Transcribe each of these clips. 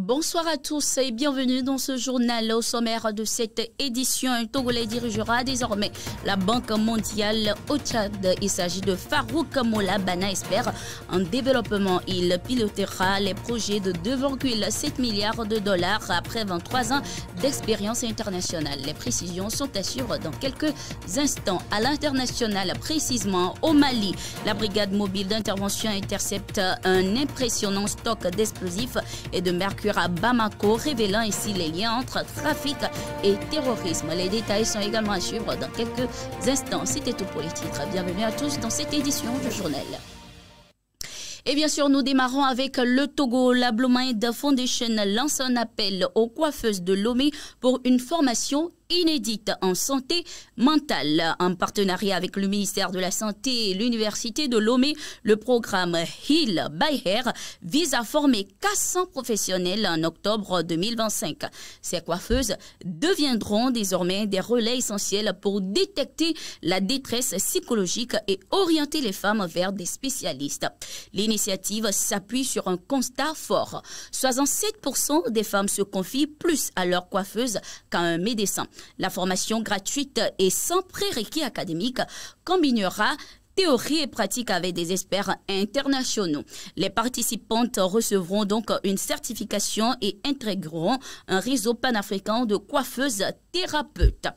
Bonsoir à tous et bienvenue dans ce journal. Au sommaire de cette édition, un Togolais dirigera désormais la Banque mondiale au Tchad. Il s'agit de Farouk Mola Bana Esper. En développement, il pilotera les projets de 2,7 milliards de dollars après 23 ans d'expérience internationale. Les précisions sont à suivre dans quelques instants. À l'international, précisément au Mali, la brigade mobile d'intervention intercepte un impressionnant stock d'explosifs et de mercure à Bamako, révélant ainsi les liens entre trafic et terrorisme. Les détails sont également à suivre dans quelques instants. C'était tout pour les titres. Bienvenue à tous dans cette édition du journal. Et bien sûr, nous démarrons avec le Togo. La Blue Mind Foundation lance un appel aux coiffeuses de Lomé pour une formation inédite en santé mentale. En partenariat avec le ministère de la Santé et l'Université de Lomé, le programme Heal by Hair vise à former 400 professionnels en octobre 2025. Ces coiffeuses deviendront désormais des relais essentiels pour détecter la détresse psychologique et orienter les femmes vers des spécialistes. L'initiative s'appuie sur un constat fort. 67% des femmes se confient plus à leur coiffeuse qu'à un médecin. La formation gratuite et sans prérequis académiques combinera théorie et pratique avec des experts internationaux. Les participantes recevront donc une certification et intégreront un réseau panafricain de coiffeuses thérapeutes.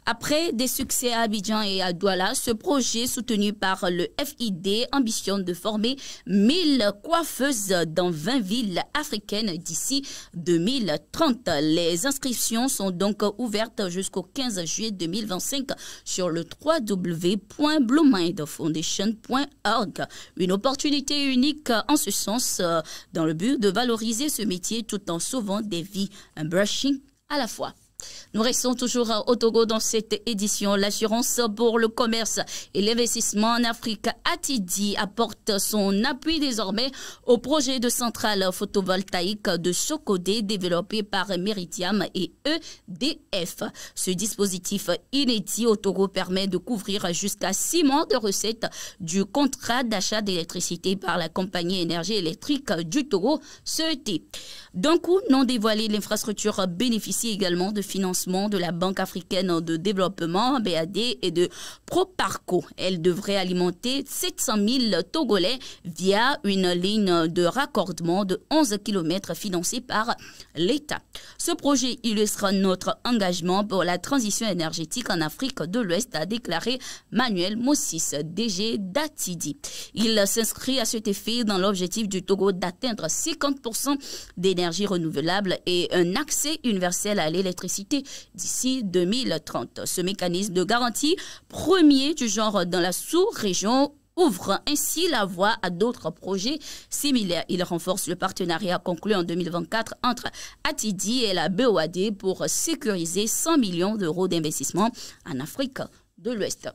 Après des succès à Abidjan et à Douala, ce projet soutenu par le FID ambitionne de former 1000 coiffeuses dans 20 villes africaines d'ici 2030. Les inscriptions sont donc ouvertes jusqu'au 15 juillet 2025 sur le www.bluemindfoundation.org. Une opportunité unique en ce sens dans le but de valoriser ce métier tout en sauvant des vies. Un brushing à la fois. Nous restons toujours au Togo dans cette édition. L'assurance pour le commerce et l'investissement en Afrique, Atidi, apporte son appui désormais au projet de centrale photovoltaïque de Sokodé développé par Meridiam et EDF. Ce dispositif inédit au Togo permet de couvrir jusqu'à 6 mois de recettes du contrat d'achat d'électricité par la compagnie énergie électrique du Togo, CET. D'un coup non dévoilé, l'infrastructure bénéficie également de financement de la Banque africaine de développement, BAD, et de Proparco. Elle devrait alimenter 700 000 Togolais via une ligne de raccordement de 11 km financée par l'État. Ce projet illustre notre engagement pour la transition énergétique en Afrique de l'Ouest, a déclaré Manuel Mossis, DG d'Atidi. Il s'inscrit à cet effet dans l'objectif du Togo d'atteindre 50% d'énergie renouvelable et un accès universel à l'électricité d'ici 2030. Ce mécanisme de garantie, premier du genre dans la sous-région, ouvre ainsi la voie à d'autres projets similaires. Il renforce le partenariat conclu en 2024 entre Atidi et la BOAD pour sécuriser 100 millions d'euros d'investissement en Afrique de l'Ouest.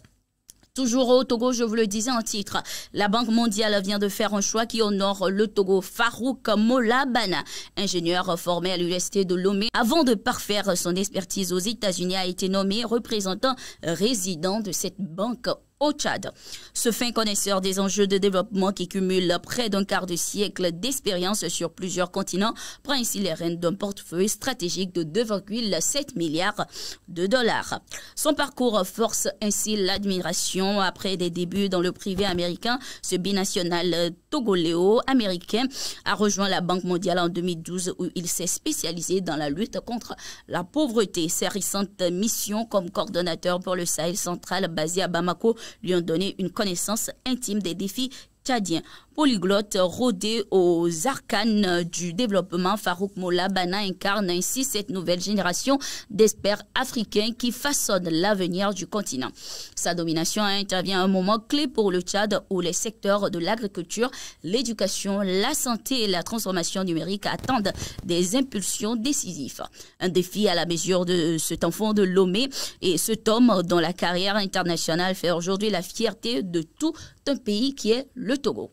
Toujours au Togo, je vous le disais en titre, la Banque mondiale vient de faire un choix qui honore le Togo. Farouk Mola Bana, ingénieur formé à l'Université de Lomé, avant de parfaire son expertise aux États-Unis, a été nommé représentant résident de cette banque au Tchad. Ce fin connaisseur des enjeux de développement qui cumule près d'un quart de siècle d'expérience sur plusieurs continents prend ici les rênes d'un portefeuille stratégique de 2,7 milliards de dollars. Son parcours force ainsi l'admiration. Après des débuts dans le privé américain, ce binational togoléo-américain a rejoint la Banque mondiale en 2012 où il s'est spécialisé dans la lutte contre la pauvreté. Ses récentes missions comme coordonnateur pour le Sahel central basé à Bamako lui ont donné une connaissance intime des défis tchadiens. Polyglotte rodé aux arcanes du développement, Farouk Mola Bana incarne ainsi cette nouvelle génération d'experts africains qui façonnent l'avenir du continent. Sa domination intervient à un moment clé pour le Tchad où les secteurs de l'agriculture, l'éducation, la santé et la transformation numérique attendent des impulsions décisives. Un défi à la mesure de cet enfant de Lomé et cet homme dont la carrière internationale fait aujourd'hui la fierté de tout un pays qui est le Togo.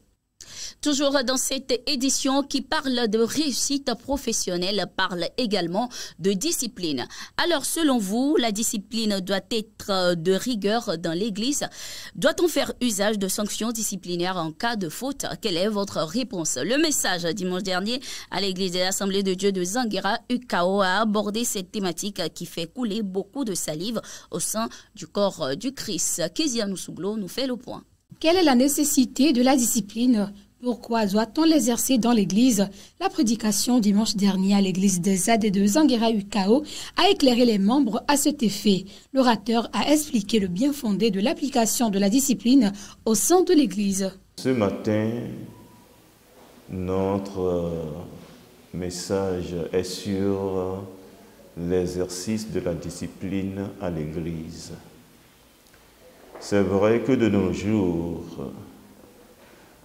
Toujours dans cette édition qui parle de réussite professionnelle, parle également de discipline. Alors, selon vous, la discipline doit être de rigueur dans l'Église. Doit-on faire usage de sanctions disciplinaires en cas de faute? Quelle est votre réponse? Le message dimanche dernier à l'Église de l'Assemblée de Dieu de Zanguéra, UKAO, a abordé cette thématique qui fait couler beaucoup de salive au sein du corps du Christ. Kezia Noussouglo nous fait le point. Quelle est la nécessité de la discipline? Pourquoi doit-on l'exercer dans l'Église? La prédication dimanche dernier à l'Église des ZAD de Zanguéra UKAO a éclairé les membres à cet effet. L'orateur a expliqué le bien fondé de l'application de la discipline au sein de l'Église. Ce matin, notre message est sur l'exercice de la discipline à l'Église. C'est vrai que de nos jours,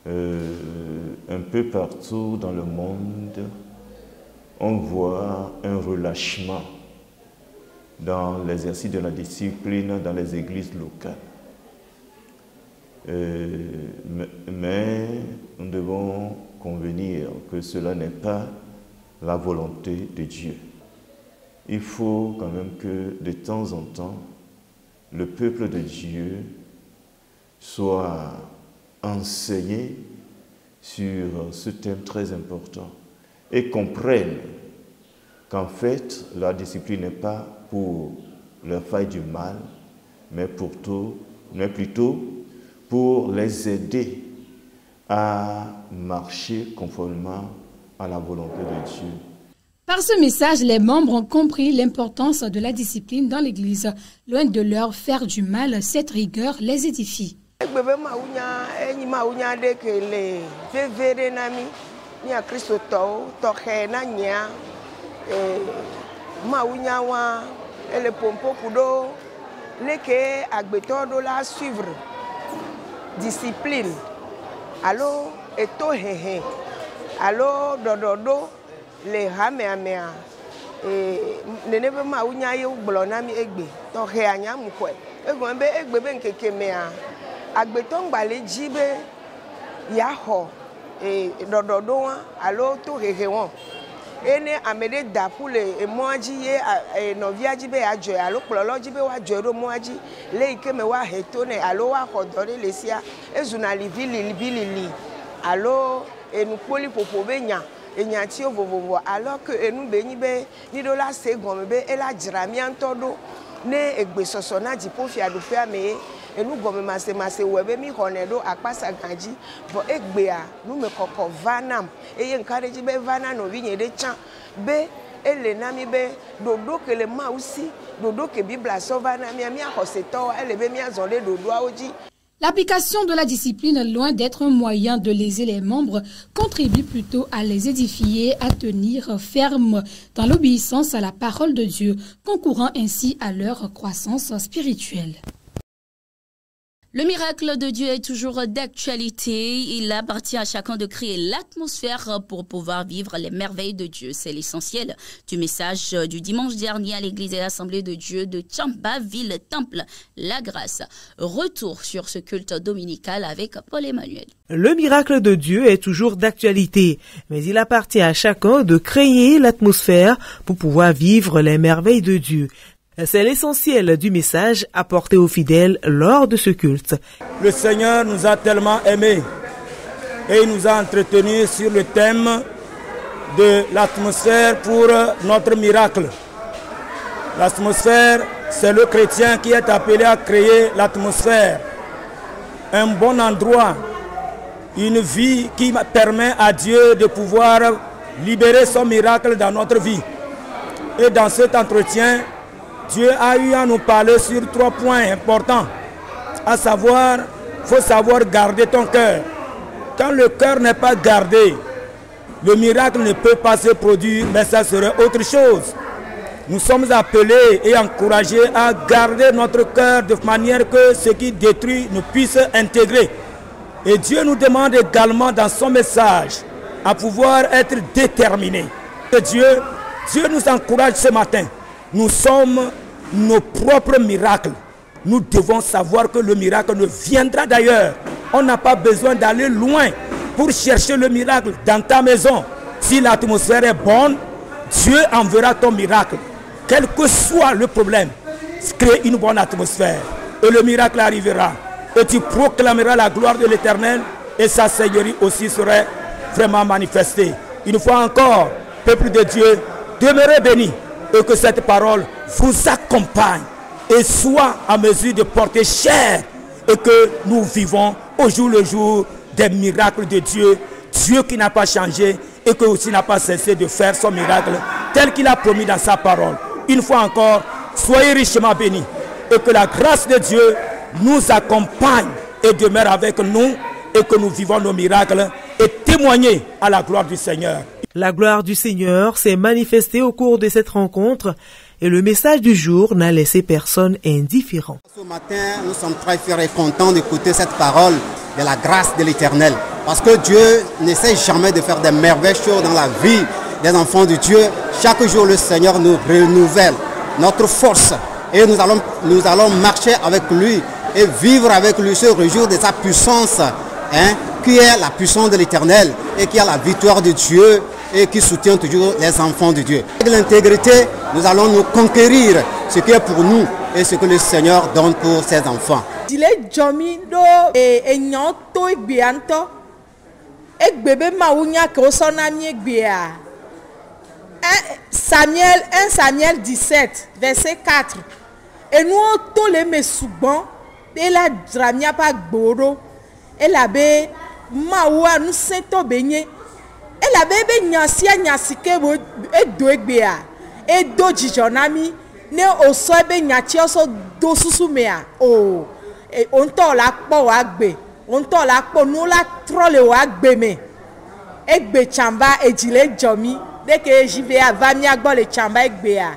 un peu partout dans le monde, on voit un relâchement dans l'exercice de la discipline dans les églises locales. Mais nous devons convenir que cela n'est pas la volonté de Dieu. Il faut quand même que de temps en temps, le peuple de Dieu soit enseigné sur ce thème très important et comprenne qu'en fait, la discipline n'est pas pour leur faire du mal, mais plutôt pour les aider à marcher conformément à la volonté de Dieu. Par ce message, les membres ont compris l'importance de la discipline dans l'Église. Loin de leur faire du mal, cette rigueur les édifie. Discipline. Allo eto hehe. Allo dododo le hameamea. Nenebe ma unya ye ublonami egbe. To he anya mukwe. Egon be egbe be nkeke mea. Agbeto ngbale jibe ya ho. Dododo wa allo to hehe won. Ene amede da pour le moaji ye noviaji be ajo alo ploloji be wa joro moaji le ike me wa hetone alo wa hodore lesia ezuna livili alo enu poli popo be nya enya ti ovovovo alors que enu be ni be ni do la segon be e la jirami antodo ne egbe soso na di po fi adufe ame enu gome mase webe mi honedo akpasa ganji bo egbe a nu me kokko vanam eye encourage be vana no vinye de chan be ele na mi be dodo ke le ma aussi dodo ke bibla so vana mi akoseto ele be mi azonde dodo a oji. L'application de la discipline, loin d'être un moyen de léser les membres, contribue plutôt à les édifier, à tenir ferme dans l'obéissance à la parole de Dieu, concourant ainsi à leur croissance spirituelle. Le miracle de Dieu est toujours d'actualité. Il appartient à chacun de créer l'atmosphère pour pouvoir vivre les merveilles de Dieu. C'est l'essentiel du message du dimanche dernier à l'église et l'Assemblée de Dieu de Tchamba, ville temple, la grâce. Retour sur ce culte dominical avec Paul-Emmanuel. Le miracle de Dieu est toujours d'actualité, mais il appartient à chacun de créer l'atmosphère pour pouvoir vivre les merveilles de Dieu. C'est l'essentiel du message apporté aux fidèles lors de ce culte. Le Seigneur nous a tellement aimés et il nous a entretenus sur le thème de l'atmosphère pour notre miracle. L'atmosphère, c'est le chrétien qui est appelé à créer l'atmosphère. Un bon endroit, une vie qui permet à Dieu de pouvoir libérer son miracle dans notre vie. Et dans cet entretien, Dieu a eu à nous parler sur 3 points importants, à savoir, il faut savoir garder ton cœur. Quand le cœur n'est pas gardé, le miracle ne peut pas se produire, mais ça serait autre chose. Nous sommes appelés et encouragés à garder notre cœur de manière que ce qui détruit nous puisse intégrer. Et Dieu nous demande également dans son message à pouvoir être déterminés. Dieu nous encourage ce matin. Nous sommes nos propres miracles. Nous devons savoir que le miracle ne viendra d'ailleurs. On n'a pas besoin d'aller loin pour chercher le miracle dans ta maison. Si l'atmosphère est bonne, Dieu enverra ton miracle. Quel que soit le problème, crée une bonne atmosphère et le miracle arrivera. Et tu proclameras la gloire de l'Éternel et sa seigneurie aussi serait vraiment manifestée. Une fois encore, peuple de Dieu, demeurez bénis et que cette parole vous accompagne et soit en mesure de porter chair et que nous vivons au jour le jour des miracles de Dieu. Dieu qui n'a pas changé et qui aussi n'a pas cessé de faire son miracle tel qu'il a promis dans sa parole. Une fois encore, soyez richement bénis et que la grâce de Dieu nous accompagne et demeure avec nous et que nous vivons nos miracles et témoigner à la gloire du Seigneur. La gloire du Seigneur s'est manifestée au cours de cette rencontre et le message du jour n'a laissé personne indifférent. Ce matin, nous sommes très fiers et contents d'écouter cette parole de la grâce de l'Éternel. Parce que Dieu n'essaie jamais de faire des merveilles dans la vie des enfants de Dieu. Chaque jour, le Seigneur nous renouvelle notre force et nous allons marcher avec lui et vivre avec lui, se réjouir de sa puissance, qui est la puissance de l'Éternel et qui a la victoire de Dieu et qui soutient toujours les enfants de Dieu. Avec l'intégrité, nous allons nous conquérir ce qui est pour nous et ce que le Seigneur donne pour ses enfants. Samuel 1 Samuel 17 verset 4. Et nous tous les messoubans et la dramia pas gboro et la be mawa nous sento benye et la bebe nyasia nyasike bo e do egbea e do jijonami ne oso ebe nyachi oso do susumea o e onto la po wa gbe onto la po nu la trole wa gbe me egbe chamba ejile jomi dès que j'y vais à Vamia gbo le chamba egbea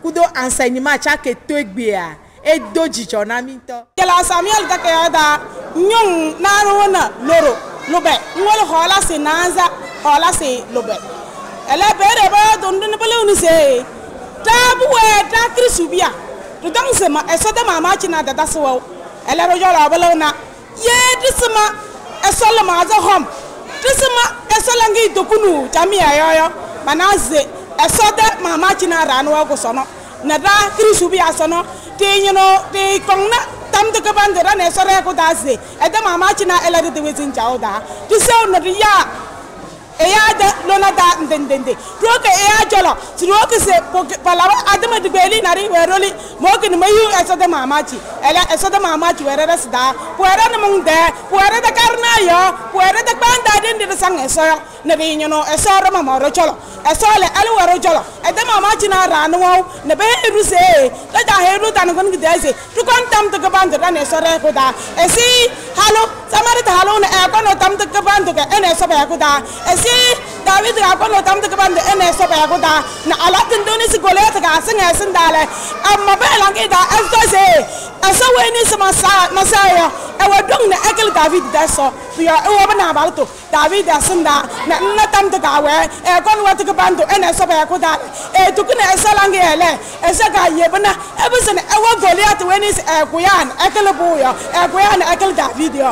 kudo enseignement chaque to egbea e do jijonami to kela Samuel ta ke da nyong na rona loro lobe ngol hola se nanza hola se lobe ele bere ba don don bele uni se tabuwe ta krisubia to dang se ma eso de mama china da so ele ro jola bele na ye disma eso le ma za hom disma eso langi dokunu jamia yoyo manaze eso de mama china ranwa go sono na da krisubia sono tinyino ti kongna tam de kabandera ne sore ko daze e de mama china ele de wezin jawda ti se no ya eya de lona da ndendende roke eya jolo roke se palawa adama de beli nari weroli mo ke no mayu eso de mama chi ele eso de mama chi were resda were no munde were de karna yo were de banda de de sang eso ne bi nyino eso ro mama ro cholo eso le ele were jolo e de mama chi na ra no ne be ruse da ja heru tan gon gidese tu kon tam to kaband da ne sore ko da esi halo samari ta halo ne e ko no tam to kaband ke ene so ba ko da esi David ga ko no tam to kaband ene so ba ko da na ala tin do ni si gole ta ga sin esin dale amma be la ke da eso se eso we ni sama masaya e wa dong ne ekel David da so yo e wa na ba to David da sin da na tam to ga we e ko no to kaband ene so ba ko da e to kuna eso la nge ele eso ga ye bana e bu sin e wa Goliath we ni e ko yan ekel bu yo e ko yan ekel David yo.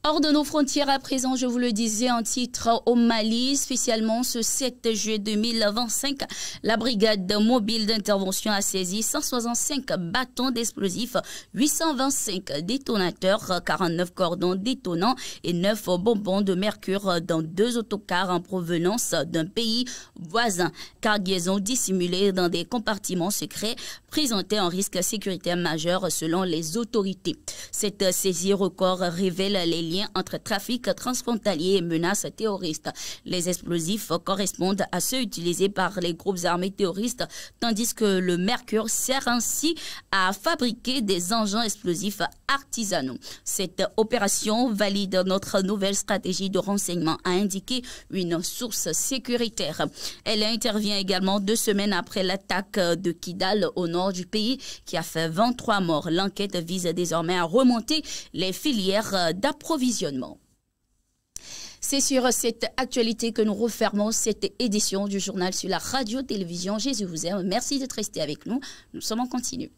Hors de nos frontières à présent, je vous le disais en titre, au Mali, spécialement ce 7 juillet 2025, la brigade mobile d'intervention a saisi 165 bâtons d'explosifs, 825 détonateurs, 49 cordons détonants et 9 bonbons de mercure dans 2 autocars en provenance d'un pays voisin. Cargaison dissimulée dans des compartiments secrets présentait un risque sécuritaire majeur selon les autorités. Cette saisie record révèle les liens lien entre trafic transfrontalier et menaces terroristes. Les explosifs correspondent à ceux utilisés par les groupes armés terroristes, tandis que le mercure sert ainsi à fabriquer des engins explosifs artisanaux. Cette opération valide notre nouvelle stratégie de renseignement, a indiqué une source sécuritaire. Elle intervient également 2 semaines après l'attaque de Kidal au nord du pays qui a fait 23 morts. L'enquête vise désormais à remonter les filières d'approvisionnement. C'est sur cette actualité que nous refermons cette édition du journal sur la radio-télévision Jésus vous aime. Merci d'être resté avec nous. Nous sommes en continu.